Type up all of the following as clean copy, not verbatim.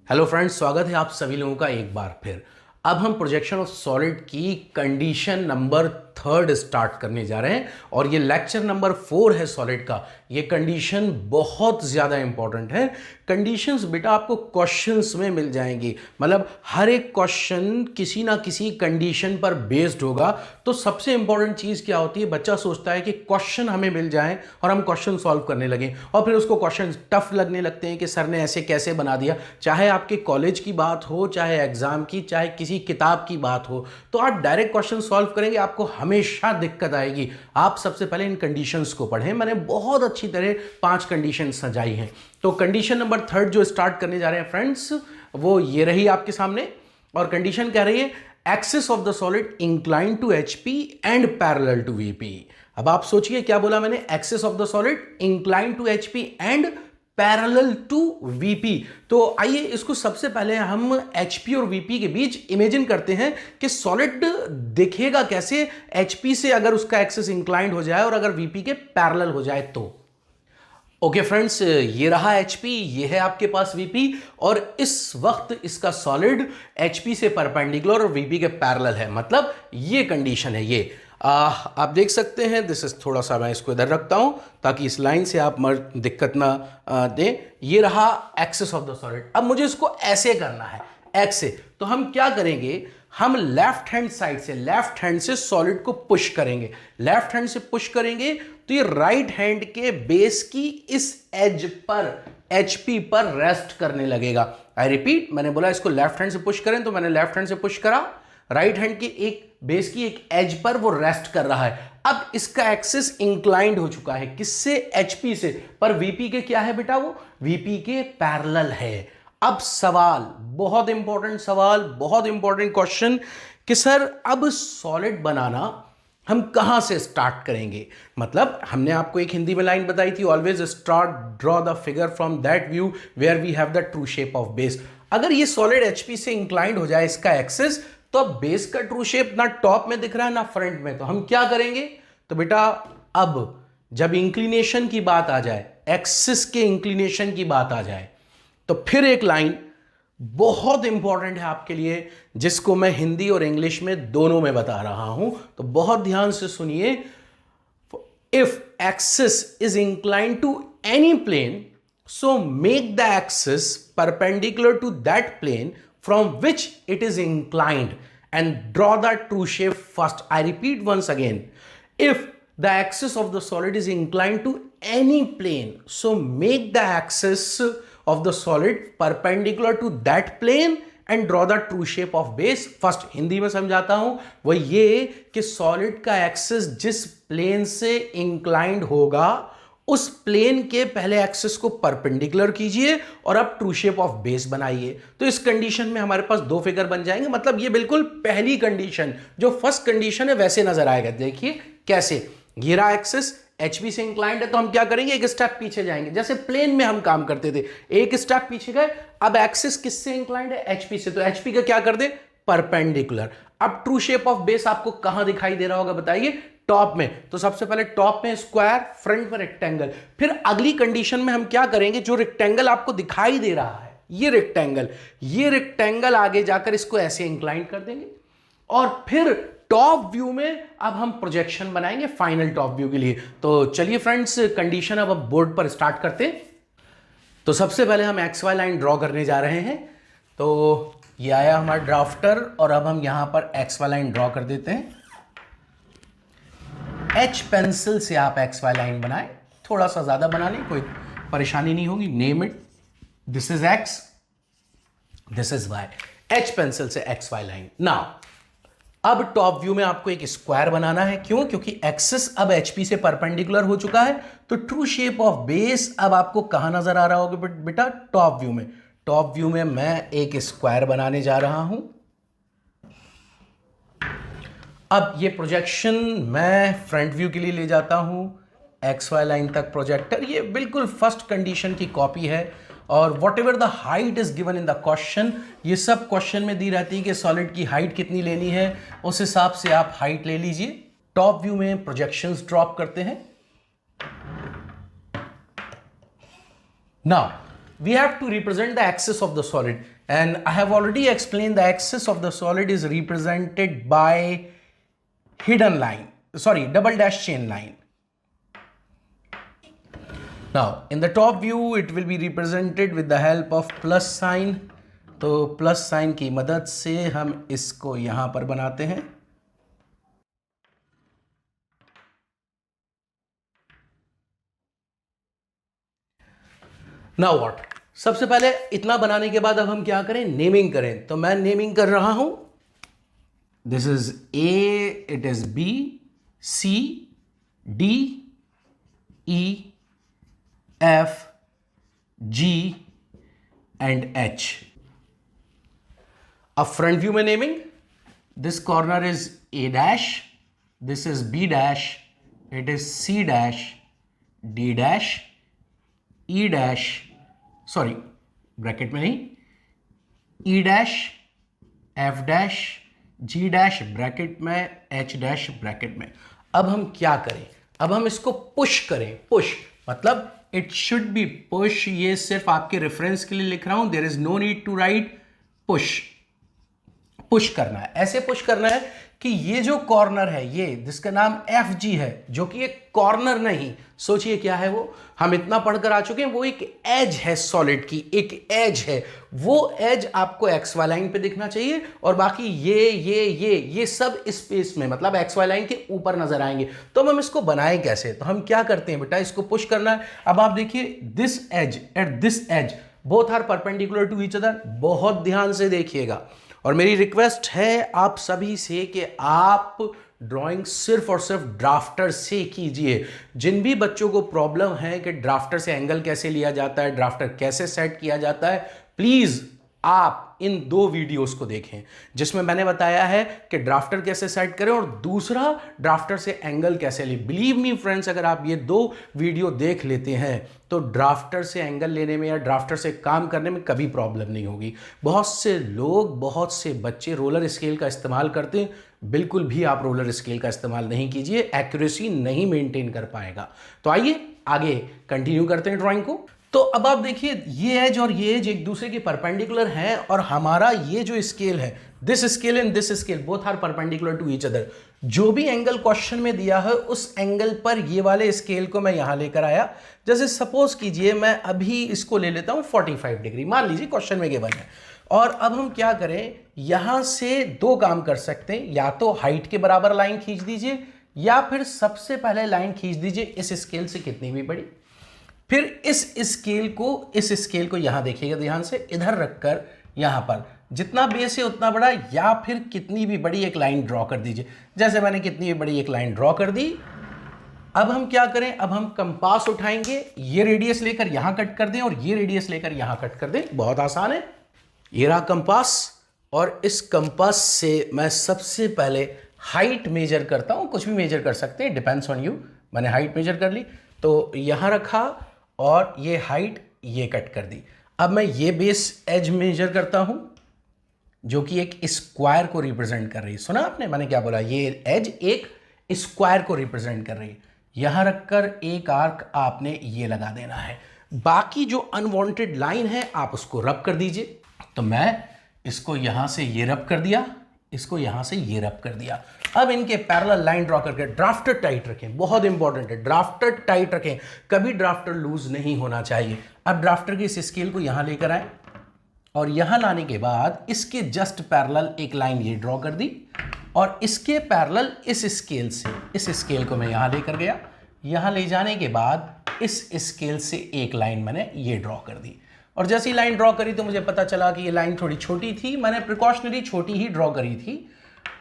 Hello friends, स्वागत है आप सभी लोगों का एक बार फिर। अब हम प्रोजेक्शन ऑफ सॉलिड की कंडीशन नंबर 3 स्टार्ट करने जा रहे हैं और ये लेक्चर नंबर 4 है सॉलिड का। ये कंडीशन बहुत ज़्यादा इंपॉर्टेंट है। कंडीशंस बेटा आपको क्वेश्चंस में मिल जाएंगी, मतलब हर एक क्वेश्चन किसी ना किसी कंडीशन पर बेस्ड होगा। तो सबसे इंपॉर्टेंट चीज़ क्या होती है, बच्चा सोचता है कि क्वेश्चन हमें मिल जाए और हम क्वेश्चन सॉल्व करने लगे और फिर उसको क्वेश्चन टफ लगने लगते हैं कि सर ने ऐसे कैसे बना दिया। चाहे आपके कॉलेज की बात हो, चाहे एग्जाम की, चाहे किसी किताब की बात हो, तो आप डायरेक्ट क्वेश्चन सॉल्व करेंगे आपको हमेशा दिक्कत आएगी। आप सबसे पहले इन कंडीशंस को पढ़ें। मैंने बहुत अच्छी तरह 5 कंडीशन सजाई हैं। तो कंडीशन नंबर 3 जो स्टार्ट करने जा रहे हैं फ्रेंड्स, वो ये रही आपके सामने। और कंडीशन कह रही है axis of the solid incline to HP and parallel to VP. अब आप सोचिए क्या बोला मैंने, axis of the solid incline to HP and parallel to VP. तो आइए इसको सबसे पहले हम एचपी और वीपी के बीच इमेजिन करते हैं कि सॉलिड दिखेगा कैसे एचपी से अगर उसका एक्सिस इंक्लाइंड हो जाए और अगर वीपी के पैरेलल हो जाए तो। ओके फ्रेंड्स, ये रहा एचपी, ये है आपके पास वीपी और इस वक्त इसका सॉलिड एचपी से परपेंडिकुलर और वीपी के पैरेलल है। मतलब ये कंडीशन है। ये आप देख सकते हैं। दिस इज, थोड़ा सा मैं इसको इधर रखता हूं ताकि इस लाइन से आप दिक्कत ना दें। ये रहा एक्सिस ऑफ द सॉलिड। अब मुझे इसको ऐसे करना है, एक्स से। तो हम क्या करेंगे, हम लेफ्ट हैंड साइड से, लेफ्ट हैंड से सॉलिड को पुश करेंगे। लेफ्ट हैंड से पुश करेंगे तो ये राइट हैंड के बेस की इस एज पर, एचपी पर रेस्ट करने लगेगा। आई रिपीट, मैंने बोला इसको लेफ्ट हैंड से पुश करें, तो मैंने लेफ्ट हैंड से पुश करा, राइट हैंड की एक बेस की एक एज पर वो रेस्ट कर रहा है। अब इसका एक्सिस इंक्लाइंड हो चुका है, किससे, एचपी से। पर वीपी के क्या है बेटा, वो वीपी के पैरेलल है। अब सवाल, बहुत इंपॉर्टेंट सवाल, बहुत इंपॉर्टेंट क्वेश्चन कि सर अब सॉलिड बनाना हम कहां से स्टार्ट करेंगे। मतलब हमने आपको एक हिंदी में लाइन बताई थी, always start draw the figure from that view where we have the true shape of base. अगर ये सॉलिड एचपी से इंक्लाइंड हो जाए इसका एक्सिस, तो अब बेस का ट्रू शेप ना टॉप में दिख रहा है ना फ्रंट में। तो हम क्या करेंगे, तो बेटा अब जब इंक्लिनेशन की बात आ जाए, एक्सिस के इंक्लिनेशन की बात आ जाए, तो फिर एक लाइन बहुत इंपॉर्टेंट है आपके लिए, जिसको मैं हिंदी और इंग्लिश में दोनों में बता रहा हूं। तो बहुत ध्यान से सुनिए। If axis is inclined to any plane, so make the axis perpendicular to that plane from which it is inclined and draw the true shape first. I repeat once again, if the axis of the solid is inclined to any plane, so make the axis of the solid perpendicular to that plane and draw the true shape of base first. Hindi में समझाता हूं, वो ये कि solid का axis जिस plane से inclined होगा उस प्लेन के पहले एक्सिस को परपेंडिकुलर कीजिए और अब ट्रू शेप ऑफ बेस बनाइए। तो इस कंडीशन में हमारे पास 2 फिगर बन जाएंगे। मतलब ये बिल्कुल पहली कंडीशन, जो फर्स्ट कंडीशन है वैसे नजर आएगा। देखिए कैसे, ये रहा एक्सिस एचपी से इंक्लाइंड है, तो हम क्या करेंगे, एक स्टेप पीछे जाएंगे। जैसे प्लेन में हम काम करते थे, एक स्टेप पीछे गए। अब एक्सिस किससे इंक्लाइंड है, एचपी से, तो एचपी का क्या कर दे, परपेंडिकुलर। अब ट्रू शेप ऑफ बेस आपको कहां दिखाई दे रहा होगा बताइए, टॉप में। तो सबसे पहले टॉप में स्क्वायर, फ्रंट में रेक्टेंगल। फिर अगली कंडीशन में हम क्या करेंगे, जो रेक्टेंगल आपको दिखाई दे रहा है, ये रेक्टेंगल आगे जाकर इसको ऐसे इंक्लाइन कर देंगे और फिर टॉप व्यू में अब हम प्रोजेक्शन बनाएंगे फाइनल टॉप व्यू के लिए। तो चलिए फ्रेंड्स, कंडीशन अब बोर्ड पर स्टार्ट करते हैं। तो सबसे पहले हम एक्स वाई लाइन ड्रॉ करने जा रहे हैं। तो ये आया हमारा ड्राफ्टर और अब हम यहां पर एक्स वाई लाइन ड्रॉ कर देते हैं। एच पेंसिल से आप एक्स वाई लाइन बनाएं, थोड़ा सा ज्यादा बना लें, कोई परेशानी नहीं होगी। Name it, this is X, this is Y. H pencil से एक्स वाई लाइन। नाउ अब टॉप व्यू में आपको एक स्क्वायर बनाना है। क्यों, क्योंकि एक्सिस अब एचपी से परपेंडिकुलर हो चुका है। तो ट्रू शेप ऑफ बेस अब आपको कहां नजर आ रहा होगा बेटा, टॉप व्यू में। टॉप व्यू में मैं एक स्क्वायर बनाने जा रहा हूं। अब ये प्रोजेक्शन मैं फ्रंट व्यू के लिए ले जाता हूं, एक्स वाई लाइन तक प्रोजेक्टर। ये बिल्कुल फर्स्ट कंडीशन की कॉपी है और whatever the height is given in the question, ये सब क्वेश्चन में दी रहती है कि सॉलिड की हाइट कितनी लेनी है, उस हिसाब से आप हाइट ले लीजिए। टॉप व्यू में प्रोजेक्शंस ड्रॉप करते हैं। Now we have to represent the axis of the solid. and I have already explained the axis of the solid is represented by hidden line, sorry, double dash chain line. Now in the top view it will be represented with the help of plus sign. तो plus sign की मदद से हम इसको यहां पर बनाते हैं. नाउ व्हाट, सबसे पहले इतना बनाने के बाद अब हम क्या करें, नेमिंग करें. तो मैं नेमिंग कर रहा हूं. This is A, it is B, C, D, E, F, G and H. अब फ्रंट व्यू में naming, this corner is A dash, this is B dash, it is C dash, D dash, E dash, sorry bracket में नहीं, E dash, F dash, G dash bracket में, H dash bracket में. अब हम क्या करें, अब हम इसको पुश करें. पुश मतलब इट शुड बी पुश. ये सिर्फ आपके रेफरेंस के लिए लिख रहा हूं. There is no need to write push. Push करना है, ऐसे पुश करना है कि ये जो कॉर्नर है, ये जिसका नाम एफ जी है, जो कि एक कॉर्नर नहीं, सोचिए क्या है वो, हम इतना पढ़कर आ चुके हैं, वो एक एज है सॉलिड की, एक एज है. वो एज आपको एक्स वाई लाइन पे दिखना चाहिए और बाकी ये सब स्पेस में, मतलब एक्स वाई लाइन के ऊपर नजर आएंगे. तो हम इसको बनाएं कैसे, तो हम क्या करते हैं बेटा, इसको पुश करना है. अब आप देखिए, this edge at this edge both are perpendicular to each other. बहुत ध्यान से देखिएगा और मेरी रिक्वेस्ट है आप सभी से कि आप ड्राइंग सिर्फ और सिर्फ ड्राफ्टर से कीजिए. जिन भी बच्चों को प्रॉब्लम है कि ड्राफ्टर से एंगल कैसे लिया जाता है, ड्राफ्टर कैसे सेट किया जाता है, प्लीज आप इन 2 वीडियोस को देखें जिसमें मैंने बताया है कि ड्राफ्टर कैसे सेट करें और दूसरा ड्राफ्टर से एंगल कैसे ले. बिलीव मी फ्रेंड्स, अगर आप ये 2 वीडियो देख लेते हैं तो ड्राफ्टर से एंगल लेने में या ड्राफ्टर से काम करने में कभी प्रॉब्लम नहीं होगी. बहुत से लोग, बहुत से बच्चे रोलर स्केल का इस्तेमाल करते हैं. बिल्कुल भी आप रोलर स्केल का इस्तेमाल नहीं कीजिए, एक्यूरेसी नहीं मेंटेन कर पाएगा. तो आइए आगे कंटिन्यू करते हैं ड्राइंग को. तो अब आप देखिए, ये एज और ये एज एक दूसरे के परपेंडिकुलर हैं और हमारा ये जो स्केल है, this scale and this scale both are perpendicular to each other. जो भी एंगल क्वेश्चन में दिया है उस एंगल पर ये वाले स्केल को मैं यहां लेकर आया. जैसे सपोज कीजिए मैं अभी इसको ले लेता हूं 45 डिग्री, मान लीजिए क्वेश्चन में गिवन है. और अब हम क्या करें, यहां से 2 काम कर सकते हैं. या तो हाइट के बराबर लाइन खींच दीजिए या फिर सबसे पहले लाइन खींच दीजिए इस स्केल से कितनी भी बड़ी, फिर इस स्केल को यहां देखिएगा ध्यान से, इधर रखकर यहां पर जितना बेस है उतना बड़ा या फिर कितनी भी बड़ी एक लाइन ड्रॉ कर दीजिए. जैसे मैंने कितनी भी बड़ी एक लाइन ड्रॉ कर दी. अब हम क्या करें, अब हम कंपास उठाएंगे, ये रेडियस लेकर यहां कट कर दें और ये रेडियस लेकर यहां कट कर दें. बहुत आसान है. ये रहा कंपास और इस कंपास से मैं सबसे पहले हाइट मेजर करता हूं. कुछ भी मेजर कर सकते हैं, डिपेंड्स ऑन यू. मैंने हाइट मेजर कर ली तो यहां रखा और ये हाइट ये कट कर दी. अब मैं ये बेस एज मेजर करता हूं जो कि एक स्क्वायर को रिप्रेजेंट कर रही है. सुना आपने मैंने क्या बोला, ये एज एक स्क्वायर को रिप्रेजेंट कर रही है. यहां रखकर एक आर्क आपने ये लगा देना है. बाकी जो अनवांटेड लाइन है आप उसको रब कर दीजिए. तो मैं इसको यहां से ये रब कर दिया, इसको यहां से ये रब कर दिया. अब इनके पैरेलल लाइन ड्रॉ करके ड्राफ्टर टाइट रखें. बहुत इंपॉर्टेंट है, ड्राफ्टर टाइट रखें, कभी ड्राफ्टर लूज नहीं होना चाहिए. अब ड्राफ्टर के इस स्केल को यहां लेकर आए और यहां लाने के बाद इसके जस्ट पैरेलल एक लाइन ये ड्रॉ कर दी और इसके पैरेलल इस स्केल से, इस स्केल को मैं यहां लेकर गया. यहां ले जाने के बाद इस स्केल से एक लाइन मैंने ये ड्रॉ कर दी और जैसी लाइन ड्रॉ करी तो मुझे पता चला कि ये लाइन थोड़ी छोटी थी. मैंने प्रिकॉशनरी छोटी ही ड्रॉ करी थी.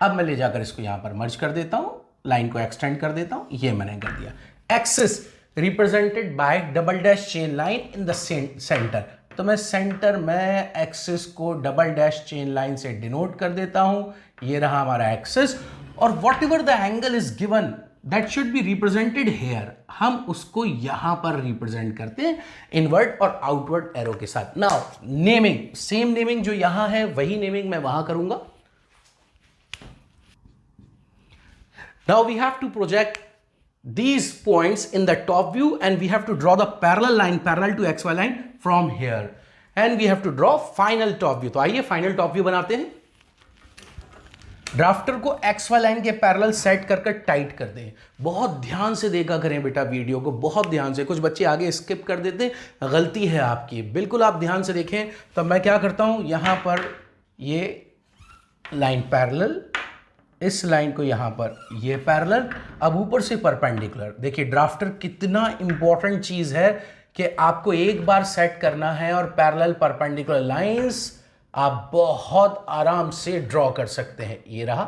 अब मैं ले जाकर इसको यहां पर मर्ज कर देता हूं, लाइन को एक्सटेंड कर देता हूं. ये मैंने कर दिया. Axis represented by double dash chain line in the centre. तो मैं सेंटर में एक्सिस को डबल डैश चेन लाइन से डिनोट कर देता हूं. ये रहा हमारा एक्सिस और whatever the angle is given that should be represented here, हम उसको यहां पर रिप्रेजेंट करते हैं इनवर्ट और आउटवर्ड एरो के साथ. नाउ नेमिंग, सेम नेमिंग जो यहां है वही नेमिंग मैं वहां करूंगा. Now we have to project these points in the top view and we have to draw the parallel line parallel to xy line from here. And we have to draw final top view. तो आइए final top view बनाते हैं। Drafter को XY line के parallel set कर tight कर दें। बहुत ध्यान से देखा करें बेटा वीडियो को, बहुत ध्यान से। कुछ बच्चे आगे स्किप कर देते हैं, गलती है आपकी, बिल्कुल आप ध्यान से देखें। तो मैं क्या करता हूं, यहां पर ये लाइन पैरेलल, इस लाइन को यहां पर ये पैरेलल, अब ऊपर से परपेंडिकुलर। देखिए ड्राफ्टर कितना इंपॉर्टेंट चीज है कि आपको एक बार सेट करना है और पैरेलल परपेंडिकुलर लाइंस आप बहुत आराम से ड्रॉ कर सकते हैं। ये रहा।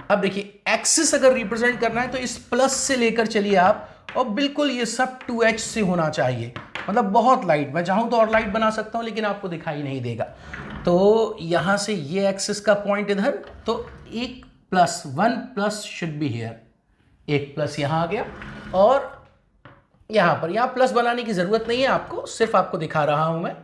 अब देखिए एक्सिस अगर रिप्रेजेंट करना है तो इस प्लस से लेकर चलिए आप, और बिल्कुल ये सब 2H से होना चाहिए, मतलब बहुत लाइट। मैं चाहूं तो और लाइट बना सकता हूं लेकिन आपको दिखाई नहीं देगा। तो यहां से ये एक्सिस का पॉइंट इधर, तो एक plus, 1 plus should be here, एक प्लस यहां आ गया। और यहां पर, यहां प्लस बनाने की जरूरत नहीं है आपको, सिर्फ आपको दिखा रहा हूं मैं।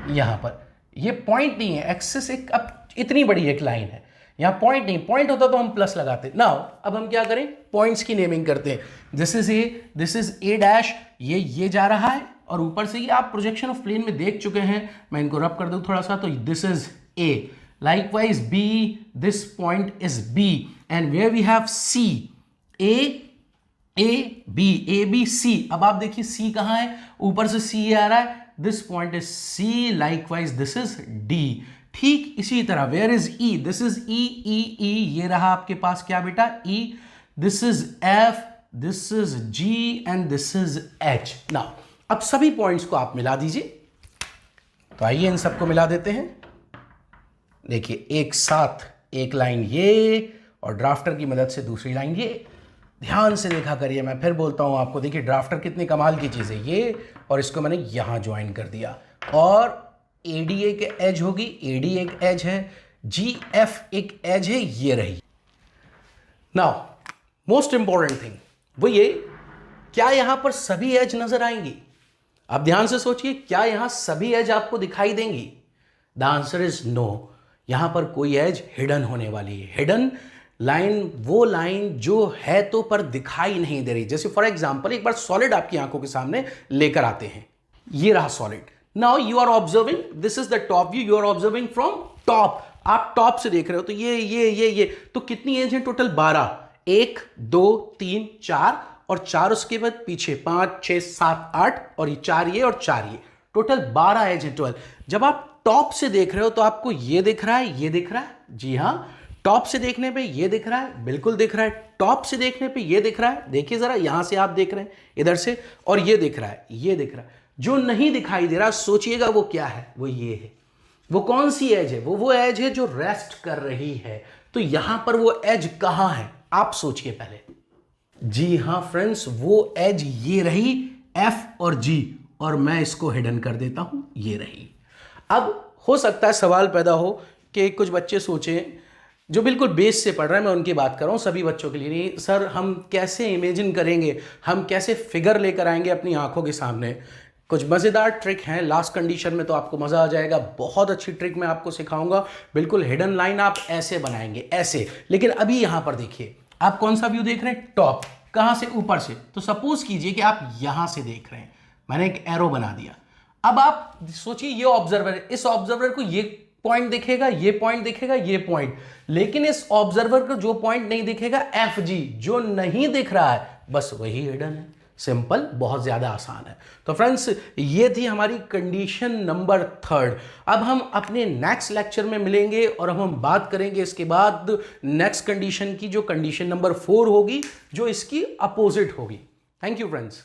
यहां पर ये पॉइंट नहीं है, एक्सिस एक अब इतनी बड़ी एक लाइन है, यहां पॉइंट नहीं, पॉइंट होता तो हम प्लस लगाते। नाउ अब हम क्या करें, पॉइंट्स की नेमिंग करते हैं। This is A, this is A dash, ये जा रहा है, और ऊपर से ये आप प्रोजेक्शन ऑफ प्लेन में देख चुके हैं। मैं इनको रब कर दूं थोड़ा सा, तो this is A, likewise B, this point is B, and where we have C, A B C. अब आप देखिए सी कहां है, ऊपर से सी आ रहा है, this point is C, likewise this is D. ठीक इसी तरह where is E, this is E, ये रहा आपके पास क्या बेटा, E, this is F, this is G, and this is H. Now अब सभी पॉइंट्स को आप मिला दीजिए। तो आइए इन सबको मिला देते हैं। देखिए एक साथ एक लाइन ये, और ड्राफ्टर की मदद से दूसरी लाइन ये। ध्यान से देखा करिए, मैं फिर बोलता हूं आपको। देखिए ड्राफ्टर कितनी कमाल की चीज़ है ये, और इसको मैंने यहां ज्वाइन कर दिया, और AD एक एज होगी, AD एक एज है, GF एक एज है, ये रही। नाउ मोस्ट इंपॉर्टेंट थिंग वो ये, क्या यहां पर सभी एज नजर आएंगी? आप ध्यान से सोचिए, क्या यहां सभी एज आपको दिखाई देंगी? The answer is no. यहां पर कोई एज हिडन होने वाली है। हिडन लाइन वो लाइन जो है तो पर दिखाई नहीं दे रही। जैसे फॉर एग्जांपल एक बार सॉलिड आपकी आंखों के सामने लेकर आते हैं, ये रहा solid. Now you are observing, this is the top view, you are observing from top. आप टॉप से देख रहे हो, तो ये तो कितनी एज है टोटल? 12। 1 2 3 4, और 4 उसके बाद पीछे 5 6 7 8, और ये 4 ये और 4 ये, टोटल 12 एज है, 12। जब आप टॉप से देख रहे हो तो आपको ये दिख रहा है, ये दिख रहा है। जी हाँ, टॉप से देखने पे ये दिख रहा है, बिल्कुल दिख रहा है। टॉप से देखने पे ये दिख रहा है, देखिए जरा, यहां से आप देख रहे हैं इधर से, और ये दिख रहा है, ये दिख रहा है। जो नहीं दिखाई दे रहा, सोचिएगा वो क्या है, वो ये है। वो कौन सी एज है? वो एज है जो रेस्ट कर रही है। तो यहां पर वो एज कहां है, आप सोचिए पहले। जी हां फ्रेंड्स, वो एज ये रही, F और G, और मैं इसको हिडन कर देता हूं, ये रही। अब हो सकता है सवाल पैदा हो कि कुछ बच्चे सोचें, जो बिल्कुल बेस से पढ़ रहे हैं, मैं उनकी बात कर रहा हूँ, सभी बच्चों के लिए नहीं। सर हम कैसे इमेजिन करेंगे, हम कैसे फिगर लेकर आएंगे अपनी आंखों के सामने? कुछ मज़ेदार ट्रिक हैं, लास्ट कंडीशन में तो आपको मज़ा आ जाएगा। बहुत अच्छी ट्रिक मैं आपको सिखाऊंगा। बिल्कुल हिडन लाइन आप ऐसे बनाएंगे, ऐसे। लेकिन अभी यहाँ पर देखिए, आप कौन सा व्यू देख रहे हैं? टॉप। कहाँ से? ऊपर से। तो सपोज कीजिए कि आप यहाँ से देख रहे हैं, मैंने एक एरो बना दिया। अब आप सोचिए, ये ऑब्जर्वर है, इस ऑब्जर्वर को ये पॉइंट दिखेगा, ये पॉइंट दिखेगा, ये पॉइंट, लेकिन इस ऑब्जर्वर को जो पॉइंट नहीं दिखेगा, FG, जो नहीं दिख रहा है, बस वही हिडन है। सिंपल, बहुत ज्यादा आसान है। तो फ्रेंड्स, ये थी हमारी कंडीशन नंबर 3। अब हम अपने नेक्स्ट लेक्चर में मिलेंगे और अब हम बात करेंगे इसके बाद नेक्स्ट कंडीशन की, जो कंडीशन नंबर 4 होगी, जो इसकी अपोजिट होगी। Thank you friends.